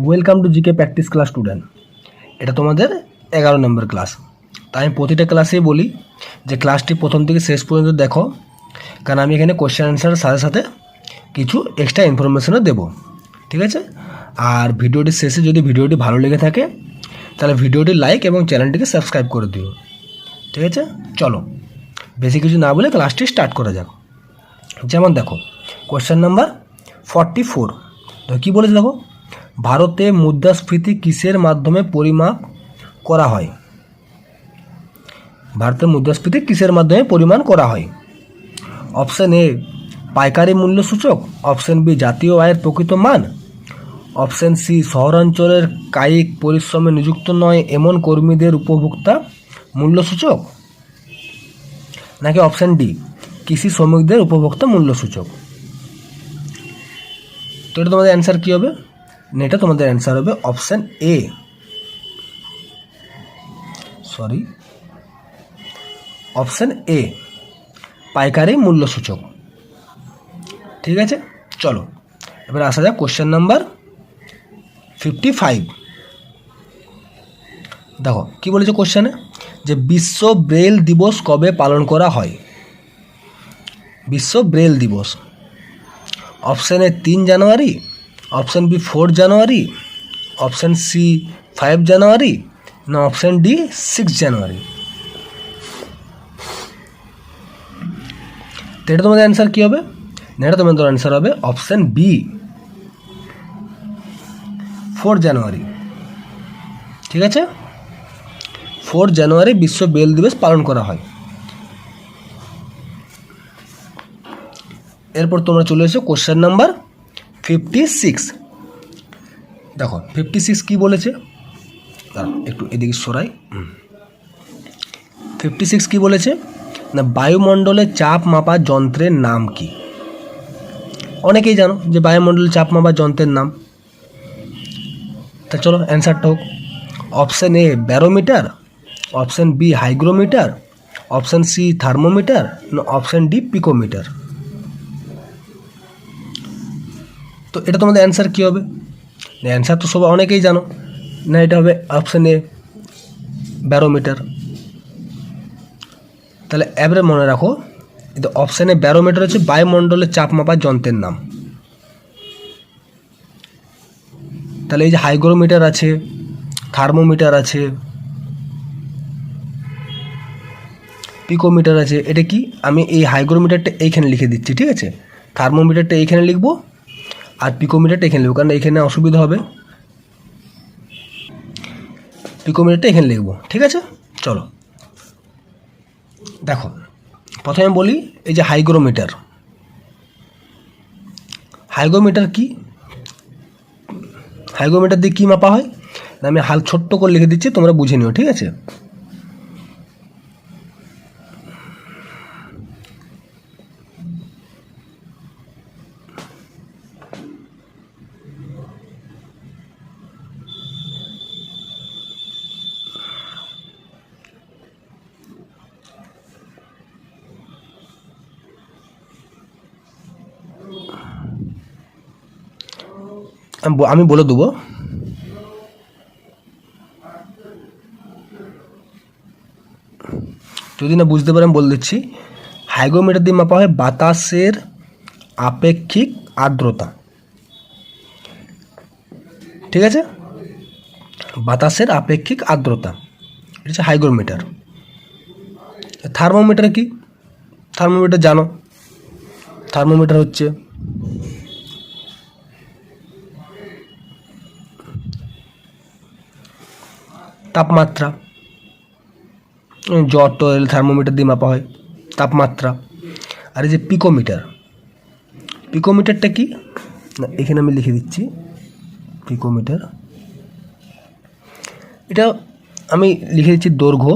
Welcome to GK practice class student. এটা তোমাদের 11 নম্বর class. তাই আমি প্রতিটা ক্লাসেই বলি যে ক্লাসটি প্রথম থেকে শেষ পর্যন্ত দেখো, কারণ আমি এখানে কোশ্চেন অ্যান্সারের সাথে সাথে কিছু এক্সট্রা ইনফরমেশনও দেবো, ঠিক আছে? আর ভিডিওটির শেষে যদি ভিডিওটি ভালো লেগে থাকে তাহলে ভিডিওটি লাইক এবং চ্যানেলটিকে সাবস্ক্রাইব করে দিও, ঠিক আছে? চলো বেশি কিছু না বলে ক্লাসটি স্টার্ট করা যাক। যেমন দেখো কোশ্চেন নাম্বার 44, তো কী বলেছে দেখো, ভারতে মুদ্রাস্ফীতি কিসের মাধ্যমে পরিমাপ করা হয়? ভারতের মুদ্রাস্ফীতি কিসের মাধ্যমে পরিমাণ করা হয়? অপশান এ পাইকারি মূল্য সূচক, অপশান বি জাতীয় আয়ের প্রকৃত মান, অপশান সি শহরাঞ্চলের কায়িক পরিশ্রমে নিযুক্ত নয় এমন কর্মীদের উপভোক্তা মূল্য সূচক, নাকি অপশান ডি কৃষি শ্রমিকদের উপভোক্তা মূল্য সূচক? তো এটা তোমাদের অ্যান্সার কী হবে? এটা তোমাদের অ্যান্সার হবে অপশান এ, অপশান এ পাইকারি মূল্য সূচক, ঠিক আছে? চলো এবার আসা যাক কোশ্চেন নাম্বার 55। দেখো কি বলেছে কোশ্চেনে, যে বিশ্ব ব্রেল দিবস কবে পালন করা হয়? বিশ্ব ব্রেল দিবস অপশান এ 3 জানুয়ারি, অপশান বি 4 জানুয়ারি, অপশান সি 5 জানুয়ারি, না অপশান ডি 6 জানুয়ারি? তো এটা তোমাদের অ্যান্সার কী হবে? না, এটা তোমাদের অ্যান্সার হবে অপশান বি 4 জানুয়ারি, ঠিক আছে? 4 জানুয়ারি বিশ্ব ব্রেল দিবস পালন করা হয়। এরপর তোমরা চলে এসো কোশ্চেন নাম্বার 56। দেখো 56 কি বলেছে, একটু এদিকে সরাই। 56 কি বলেছে না, বায়ুমণ্ডলে চাপ মাপার যন্ত্রের নাম কি? অনেকেই জানো যে বায়ুমণ্ডলে চাপ মাপার যন্ত্রের নাম। তা চলো অ্যান্সারটা হোক option A barometer, option B hygrometer, option C thermometer, না অপশান ডি পিকোমিটার? তো এটা তোমাদের অ্যান্সার কী হবে? অ্যান্সার তো সবাই অনেকেই জানো, না এটা হবে অপশান এ ব্যারোমিটার। তাহলে এবারে মনে রাখো, কিন্তু অপশানে ব্যারোমিটার হচ্ছে বায়ুমণ্ডলের চাপ মাপার যন্ত্রের নাম। তাহলে এই যে হাইগ্রোমিটার আছে, থার্মোমিটার আছে, পিকোমিটার আছে, এটা কি? আমি এই হাইগ্রোমিটারটা এইখানে লিখে দিচ্ছি, ঠিক আছে? থার্মোমিটারটা এইখানে লিখবো আর পিকোমিটারটা এখানে লিখবো, কারণ এখানে অসুবিধা হবে। পিকোমিটারটা এখানে লিখবো, ঠিক আছে? চলো দেখো প্রথমে বলি এই যে হাইগ্রোমিটার। হাইগ্রোমিটার কি? হাইগ্রোমিটার দিয়ে কী মাপা হয়? আমি ছোট্ট করে লিখে দিচ্ছি, তোমরা বুঝে নিও, ঠিক আছে? আমি বলে দেবো, যদি না বুঝতে পারেন বলে দিচ্ছি। হাইগ্রোমিটার দিয়ে মাপা হয় বাতাসের আপেক্ষিক আর্দ্রতা, ঠিক আছে? বাতাসের আপেক্ষিক আর্দ্রতা, এটা হচ্ছে হাইগ্রোমিটার। থার্মোমিটার কি? থার্মোমিটার জানো, থার্মোমিটার হচ্ছে তাপমাত্রা। জ্বর তো থার্মোমিটার দিয়ে মাপা হয় তাপমাত্রা। আর এই যে পিকোমিটার, পিকোমিটারটা কি? না এখানে আমি লিখে দিচ্ছি পিকোমিটার, এটা আমি লিখে দিচ্ছি দৈর্ঘ্য।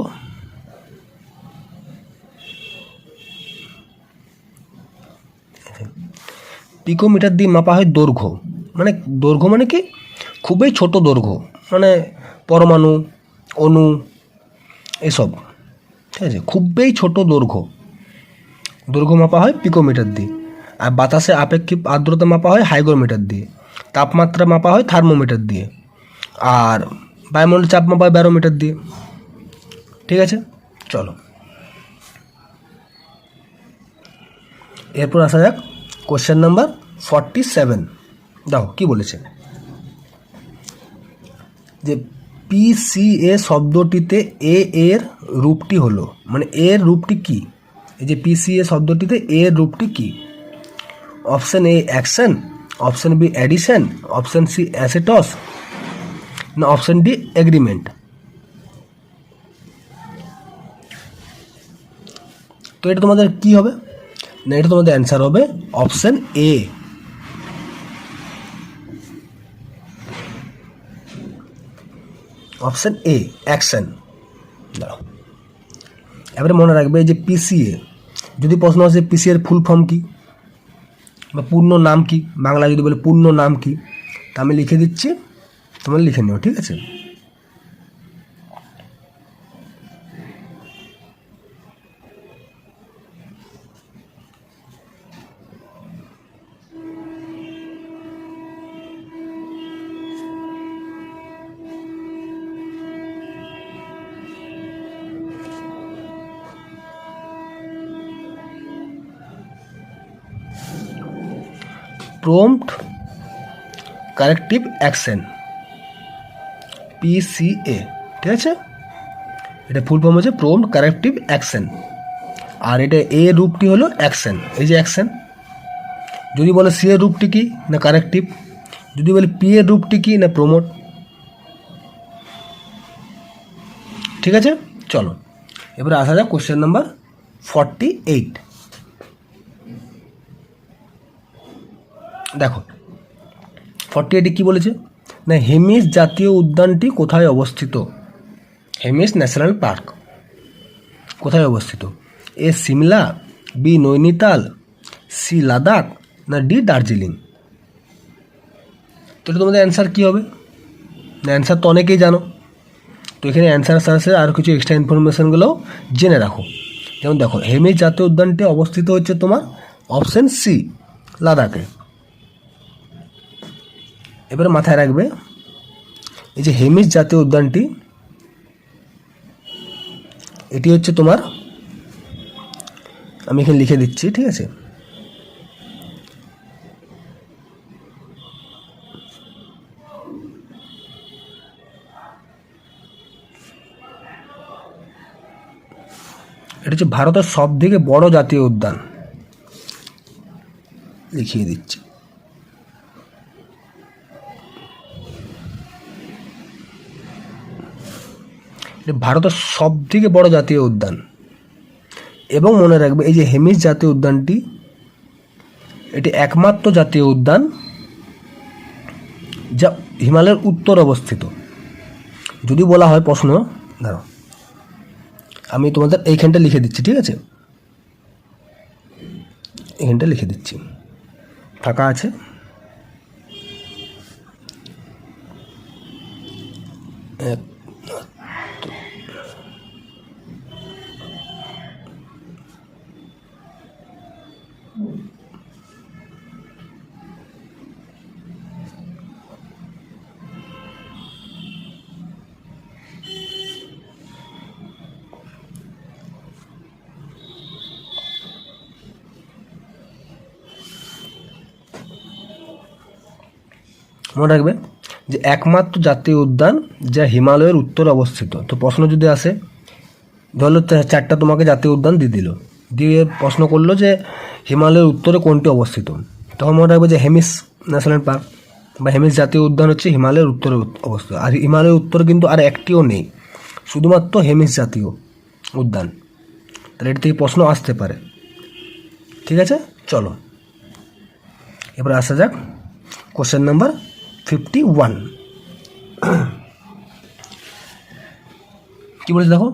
পিকোমিটার দিয়ে মাপা হয় দৈর্ঘ্য, মানে দৈর্ঘ্য মানে কি? খুবই ছোট দৈর্ঘ্য, মানে পরমাণু, অণু, এসব, ঠিক আছে? খুবই ছোট দৈর্ঘ্য মাপা হয় পিকোমিটার দিয়ে। আর বাতাসে আপেক্ষিক আর্দ্রতা মাপা হয় হাইগ্রোমিটার দিয়ে। তাপমাত্রা মাপা হয় থার্মোমিটার দিয়ে, আর বায়ুমণ্ডলের চাপ মাপা হয় ব্যারোমিটার দিয়ে। ঠিক আছে, চলো এরপর আসা যাক কোশ্চেন নাম্বার 47। দেখো কি বলেছে, যে পিসিএ শব্দটিতে এ এর রূপটি হলো, মানে এর রূপটি কি? এই যে পিসিএ শব্দটিতে এর রূপটি কি? Option A action, option B addition, option C assets, না অপশন ডি এগ্রিমেন্ট। তো এটা তোমাদের কি হবে? না এটা তোমাদের অ্যান্সার হবে option A. Option A action. দাঁড়াও, এবারে মনে রাখবে যে পিসিএ, যদি প্রশ্ন আসে পিসিএ এর ফুল ফর্ম কি বা পূর্ণ নাম কি, বাংলা যদি বলে পূর্ণ নাম কি, তা আমি লিখে দিচ্ছি, তোমরা লিখে নিও। ঠিক আছে, প্রম্পট কারেক্টিভ অ্যাকশন, পিসিএ। ঠিক আছে, এটা ফুল ফর্ম হচ্ছে প্রম্পট কারেক্টিভ অ্যাকশন, আর এটা এ রূপটি হলো অ্যাকশন। এই যে অ্যাকশন, যদি বলে সি এর রূপটি কি, না কারেক্টিভ, যদি বলে পি এর রূপটি কি, না প্রমোট। ঠিক আছে, চলো এবারে আসা যাক কোশ্চেন নাম্বার 48। দেখো 48 কি বলেছে, না হেমিস জাতীয় উদ্যানটি কোথায় অবস্থিত? হেমিস ন্যাশনাল পার্ক কোথায় অবস্থিত? এ সিমলা, বি নৈনিতাল, সি লাদাখ, না ডি দার্জিলিং। তো এটা তোমাদের অ্যান্সার কী হবে? না অ্যান্সার তো অনেকেই জানো, তো এখানে অ্যান্সার সাথে আরও কিছু এক্সট্রা ইনফরমেশানগুলোও জেনে রাখো। যেমন দেখো হেমিস জাতীয় উদ্যানটি অবস্থিত হচ্ছে তোমার অপশন সি লাদাখে। এবারে মাথায় রাখবে এই যে হেমিস জাতীয় উদ্যানটি, এটি হচ্ছে তোমার, আমি এখানে লিখে দিচ্ছি। ঠিক আছে, এটা হচ্ছে ভারতের সব থেকে বড় জাতীয় উদ্যান, লিখিয়ে দিচ্ছি। ভারতের সব থেকে বড় জাতীয় উদ্যান, এবং মনে রাখবে এই যে হেমিস জাতীয় উদ্যানটি, এটি একমাত্র জাতীয় উদ্যান যা হিমালয়ের উত্তর অবস্থিত। যদি বলা হয় প্রশ্ন, ধরো আমি তোমাদের এইখানটা লিখে দিচ্ছি। ঠিক আছে, এখানটা লিখে দিচ্ছি, ফাঁকা আছে। মনে রাখবে যে একমাত্র জাতীয় উদ্যান যা হিমালয়ের উত্তরে অবস্থিত। তো প্রশ্ন যদি আসে, ধরো চারটা তোমাকে জাতীয় উদ্যান দিয়ে দিল, দিয়ে প্রশ্ন করলো যে হিমালয়ের উত্তরে কোনটি অবস্থিত, তখন মনে রাখবে যে হেমিস ন্যাশনাল পার্ক বা হেমিস জাতীয় উদ্যান হচ্ছে হিমালয়ের উত্তরে অবস্থিত। আর হিমালয়ের উত্তরে কিন্তু আর একটিও নেই, শুধুমাত্র হেমিস জাতীয় উদ্যান। তাহলে এটা থেকে প্রশ্ন আসতে পারে। ঠিক আছে, চলো এবার আসা যাক কোশ্চেন নাম্বার 51। কি বলেছে দেখো,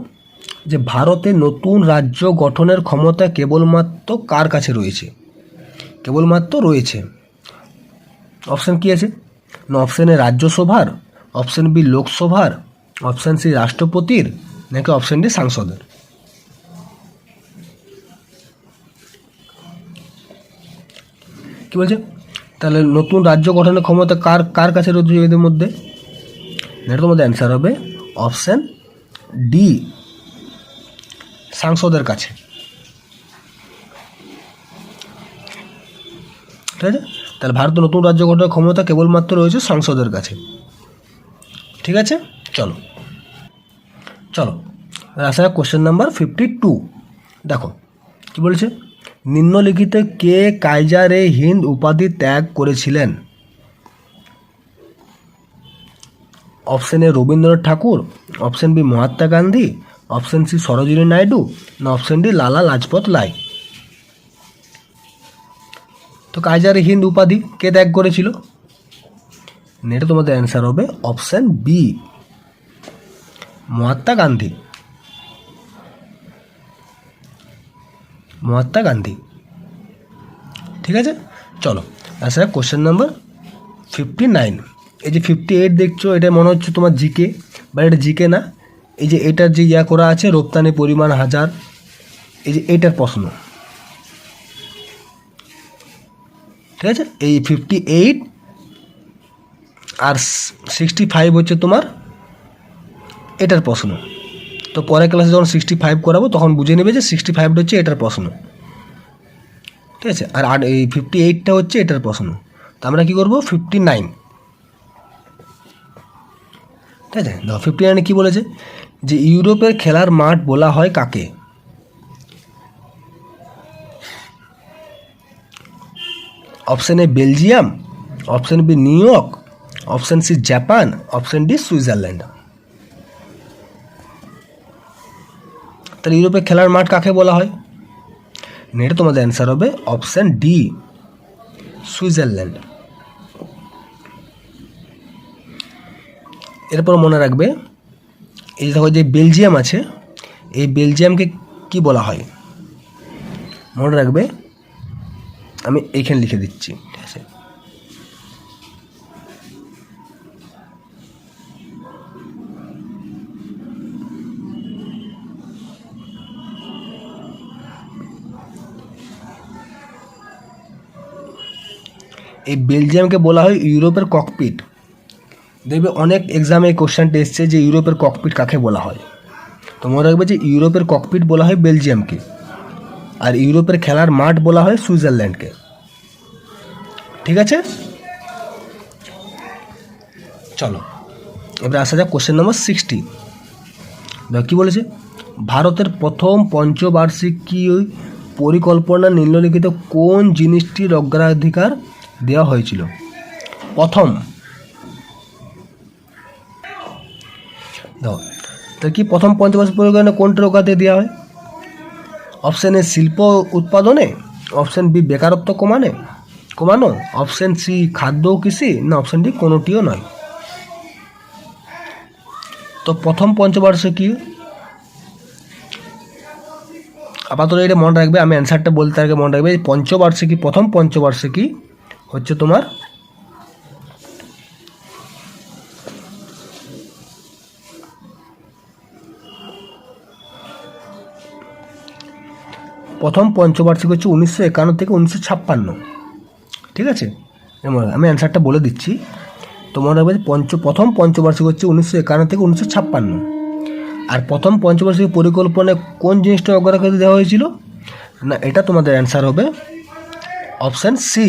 যে ভারতে নতুন রাজ্য গঠনের ক্ষমতা কেবলমাত্র কার কাছে রয়েছে? কেবলমাত্র রয়েছে, অপশান কি আছে না, অপশান এ রাজ্যসভার, অপশান বি লোকসভার, অপশান সি রাষ্ট্রপতির, নাকি অপশান ডি সাংসদের। কি বলছে, তাহলে নতুন রাজ্য গঠনের ক্ষমতা কার কার কাছে রয়েছে এদের মধ্যে? এটা তোমাদের অ্যান্সার হবে অপশান ডি, সাংসদের কাছে। ঠিক আছে, তাহলে ভারতের নতুন রাজ্য গঠনের ক্ষমতা কেবলমাত্র রয়েছে সংসদের কাছে। ঠিক আছে, চলো চলো আসা কোশ্চেন নাম্বার 52। দেখো কি বলেছে, নিম্নলিখিত কে কাইজার এ হিন্দ উপাধি ত্যাগ করেছিলেন? Option A Rabindranath Tagore, option B Mahatma Gandhi, option C Sarojini Naidu, না অপশন ডি লালা লাজপত রায়। তো কাইজার এ হিন্দ উপাধি কে ত্যাগ করেছিল? এটা তোমাদের অ্যান্সার হবে অপশন বি, মহাত্মা গান্ধী। মহাত্মা গান্ধী। ঠিক আছে, চলো আসা কোশ্চেন নাম্বার 59। এই যে 58 দেখছো, এটা মনে হচ্ছে তোমার জিকে, বা এটা জিকে না। এই যে এটার যে করা আছে রপ্তানি পরিমাণ হাজার, এই যে এটার প্রশ্ন। ঠিক আছে, এই 58 আর 65 হচ্ছে তোমার এটার প্রশ্ন। তো পরের ক্লাসে যখন 65 করাবো তখন বুঝে নেবে যে 65 হচ্ছে এটার প্রশ্ন। ঠিক আছে, আর এই 58টা হচ্ছে এটার প্রশ্ন। তো আমরা কী করবো 59। ঠিক আছে, 59 কী বলেছে, যে ইউরোপের খেলার মাঠ বলা হয় কাকে? Option A Belgium, option B New York, option C Japan, option D Switzerland. তাহলে ইউরোপের খেলার মাঠ কাকে বলা হয়? এটা তোমাদের অ্যান্সার হবে অপশন ডি, সুইজারল্যান্ড। এরপর মনে রাখবে, এই দেখো যে বেলজিয়াম আছে, এই বেলজিয়ামকে কি বলা হয়? মনে রাখবে, আমি এইখানে লিখে দিচ্ছি। ঠিক আছে, এই বেলজিয়ামকে বলা হয় ইউরোপের ককপিট। দেখবে অনেক এক্সামে এই কোশ্চেনটা এসছে যে ইউরোপের ককপিট কাকে বলা হয়। তো মনে রাখবে যে ইউরোপের ককপিট বলা হয় বেলজিয়ামকে, আর ইউরোপের খেলার মাঠ বলা হয় সুইজারল্যান্ডকে। ঠিক আছে, চলো এবার আসা যাক কোশ্চেন নম্বর 60। দেখো কী বলেছে, ভারতের প্রথম পঞ্চবার্ষিকী পরিকল্পনা নিম্নলিখিত কোন জিনিসটির অগ্রাধিকার দেওয়া হয়েছিল? প্রথম, দেখো তো কি প্রথম পঞ্চবার্ষিক পরিকল্পনা কোনটার অগ্রাধিকার দেওয়া হয়? অপশান এ শিল্প উৎপাদনে, অপশান বি বেকারত্ব কমানো, অপশান সি খাদ্য ও কৃষি, না অপশান ডি কোনোটিও নয়। তো প্রথম পঞ্চবার্ষিকী, আপাতত এটা মনে রাখবে, আমি অ্যান্সারটা বলতে আগে মনে রাখবে পঞ্চবার্ষিকী, প্রথম পঞ্চবার্ষিকী হচ্ছে তোমার প্রথম পঞ্চবার্ষিক হচ্ছে 1951 থেকে 1956। ঠিক আছে, আমি অ্যান্সারটা বলে দিচ্ছি। তো মনে রাখবে প্রথম পঞ্চবার্ষিক হচ্ছে 1951 থেকে 1956। আর প্রথম পঞ্চবার্ষিক পরিকল্পনায় কোন জিনিসটা অগ্রাধিকার দেওয়া হয়েছিল? না এটা তোমাদের অ্যান্সার হবে অপশান সি,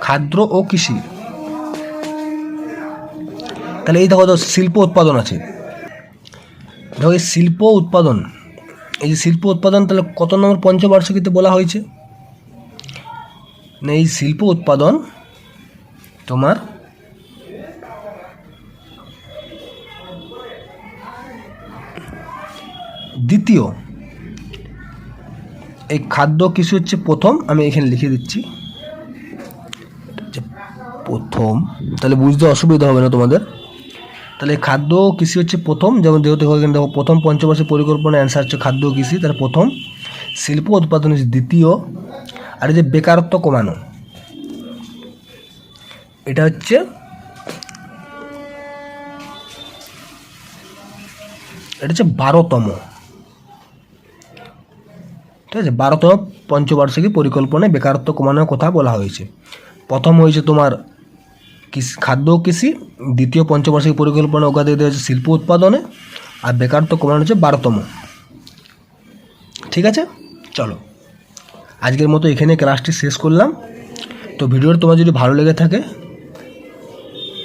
খাদ্য ও কৃষি। তাহলে এই দেখো শিল্প উৎপাদন আছে, দেখো এই শিল্প উৎপাদন, এই যে শিল্প উৎপাদন তাহলে কত নম্বর পঞ্চবার্ষিকীতে বলা হয়েছে? না এই শিল্প উৎপাদন তোমার দ্বিতীয়, এই খাদ্য কৃষি হচ্ছে প্রথম, আমি এখানে লিখে দিচ্ছি প্রথম, তাহলে বুঝতে অসুবিধা হবে না তোমাদের। তাহলে খাদ্য কৃষি হচ্ছে প্রথম, যেমন যেহেতু দেখো প্রথম পঞ্চবার্ষিক পরিকল্পনা অ্যান্সার হচ্ছে খাদ্য কৃষি, তাহলে প্রথম, শিল্প উৎপাদন হচ্ছে দ্বিতীয়, আর এই যে বেকারত্ব কমানো এটা হচ্ছে এটা হচ্ছে 12তম। ঠিক আছে, 12তম পঞ্চবার্ষিকী পরিকল্পনায় বেকারত্ব কমানোর কথা বলা হয়েছে। প্রথম হয়েছে তোমার খাদ্য ও কৃষি, দ্বিতীয় পঞ্চবার্ষিক পরিকল্পনা অগ্রাধিকার দেওয়া হচ্ছে শিল্প উৎপাদনে, আর বেকারত্ব কমানো হচ্ছে 12তম। ঠিক আছে, চলো আজকের মতো এখানে ক্লাসটি শেষ করলাম। তো ভিডিওটি তোমার যদি ভালো লেগে থাকে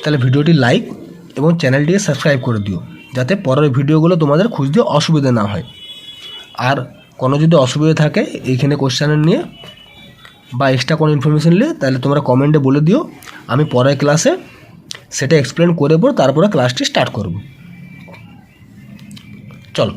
তাহলে ভিডিওটি লাইক এবং চ্যানেলটিকে সাবস্ক্রাইব করে দিও, যাতে পরের ভিডিওগুলো তোমাদের খুঁজতে অসুবিধা না হয়। আর কোনো যদি অসুবিধা থাকে এইখানে কোশ্চেন নিয়ে বা এক্সট্রা কোনো ইনফরমেশন নিয়ে, তাহলে তোমরা কমেন্টে বলে দিও, আমি পরের ক্লাসে সেটা এক্সপ্লেন করে তারপরে ক্লাসটি স্টার্ট করব। চলো।